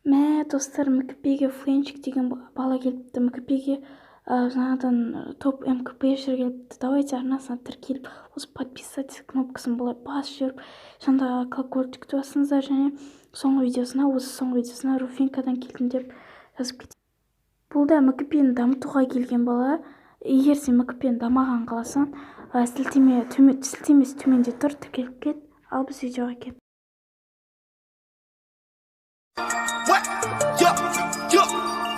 Мә, достар, мкпге фленчик деген бала келіпті. мкпге жаңадан топ мкпшер келіпті. Давайте арнасына тіркеліп, осы подписаться кнопкасын былай басып жіберіп, жаңағы колокольчикті басыңыздар, және соңғы видеосына Руфинкадан келдім деп жазып кетеді. Бұл да мкпны дамытуға келген бала. Егер сен мкпны дамаған қаласаң, сілтемесі төменде тұр, тіркеліп кет, ал біз видеоға кет.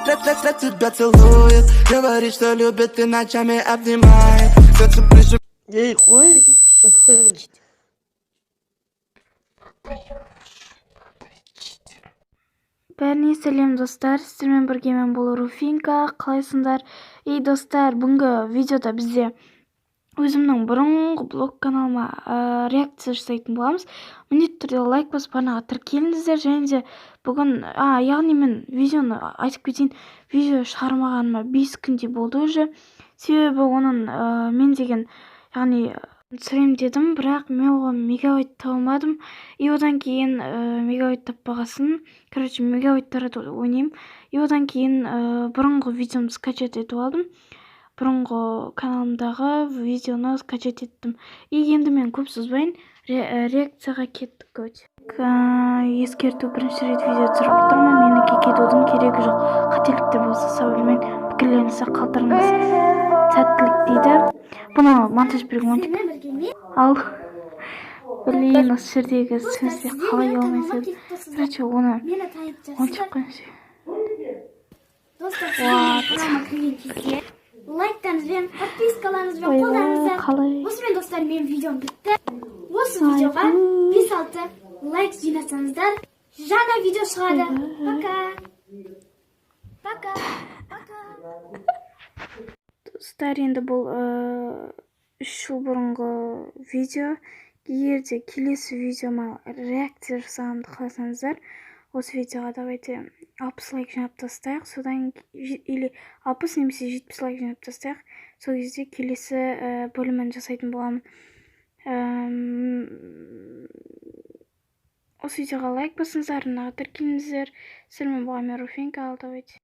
Для тебя целует, говорит, что любит и ночами обнимает. Сердце прижимает. Ей, қой. Бәріне сәлем достар, сіздермен бірге мен бұл Руфинка, қалайсыңдар? Достар, бүгінгі видеода бізде өзімнің бұрынғы блог каналыма реакция жасайтын боламыз. Міндетті түрде лайк басып арнаға тіркеліңіздер, және де бүгін, яғни мен видеоны айтып кетейін, видео шығармағаныма 5 күндей болды уже. Себебі оның мен деген, яғни түсірем дедім, бірақ мен оған мегабайт табылмадым. Одан кейін мегабайт таппағасын, мегабайттарды ойнаймын. Одан кейін бұрынғы видеомды скачать етіп алдым. Бұрынғы каналымдағы видеоны скачать еттім. Енді мен көп созбайын, реакцияға кеттік өте. Ескерту, бірінші рет видео түсіріп тұрмын, мені кекетудің керегі жоқ. Қателіктер болса сәуірмен пікірлеріңізді қалдырыңыз. Сәттілік дейді. Бұны монтаж берген ал блин, осы жердегі сөзде қалай алмайсың. Короче, оны оншып қойыңыз. Лайктарыңызбен, подпискаларыңызбен қолдарыңыздар. Осымен достар, менің видеом бітті. Осы видеоға 5-6 лайк жинасаңыздар, жаңа видео шығады. Пока. Достар, енді бұл 3 жыл бұрынғы видео. Егер де келесі видеома реакция жасағанды қаласаңыздар, осы видеоға давайте 60 лайк жинап тастайық. Содан или 60 немесе 70 лайк жинап тастайық. Сол кезде келесі бөлімін жасайтын боламын. Осы видеоға лайк басыңыздар, арнаға тіркеліңіздер. Сіздермен болған мен Руфинка, ал давайте.